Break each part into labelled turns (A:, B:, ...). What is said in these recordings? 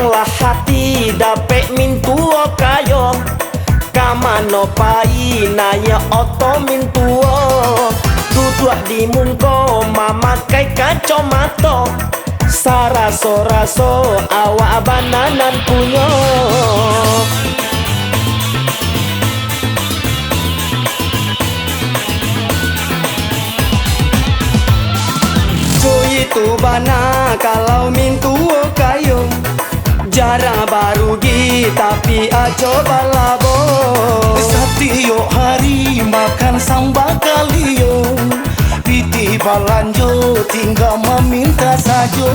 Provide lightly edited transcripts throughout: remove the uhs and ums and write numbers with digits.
A: Sananglah hati dapet mintuo kayo kamano pai naya oto mintuo duduk di mungko mamakai kacamata saraso-raso awak bananan punyo cuy itu bana kalau mintuo kayo jarang barugi tapi aco balabo
B: setiap hari makan sambal kalio piti balanjo tinggal meminta sajo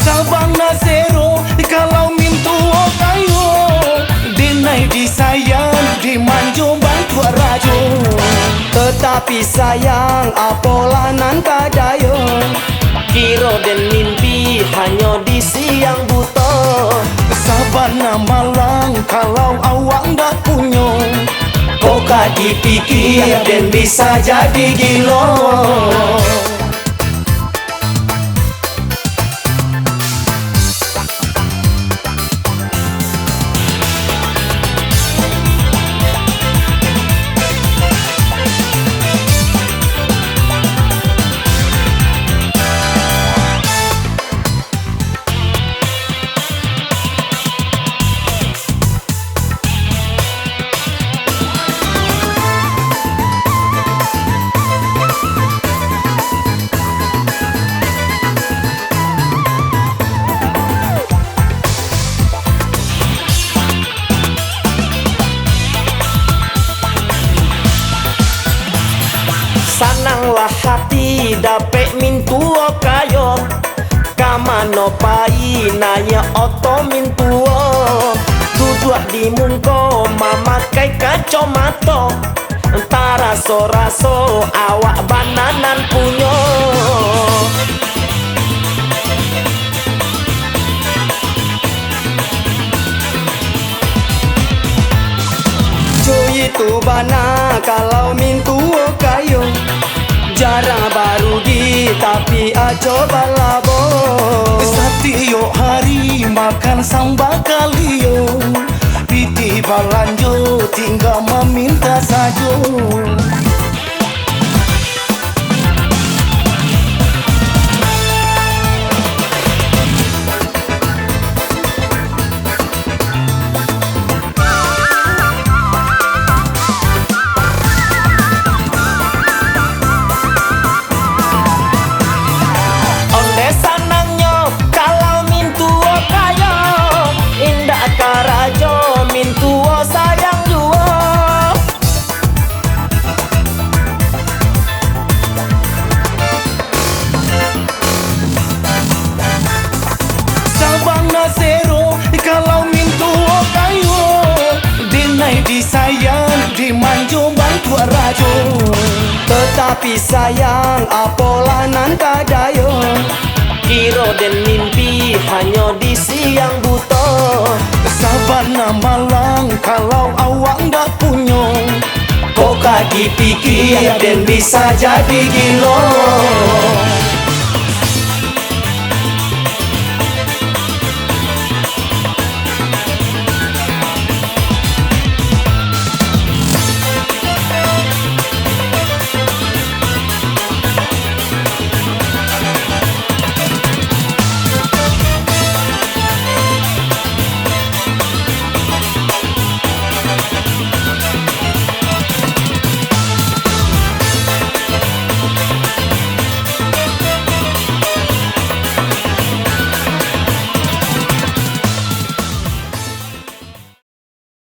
B: Sabang Nasero kalau mintuo kayo dinai disayang dimanjo bantu rajo
A: tetapi sayang apolanan kadayo kiro dan mimpi hanya di siang buta
B: Sabana malang kalau awak ndak punyo
A: Koka dipikir dan bisa jadi gilo Sananglah hati dapet mintuo kayo kamano pai naya oto mintuo duduk di mungko mamakai kacamata taraso-raso awak bananan punyo cuy itu bana kalau mintuo kayo jarang barugi tapi aco balabo
B: setiap hari makan sambal kalio piti balanjo tinggal meminta sajo
A: mintuo sayang juo
B: Sabang Nasero kalau mintuo kayo dinai disayang dimanjo bantu rajo
A: tetapi sayang apolanan kadayo kiro dan mimpi hanya di siang buta
B: Sabana malang kalau awak ndak punyo
A: Koka dipikir dan bisa jadi gilo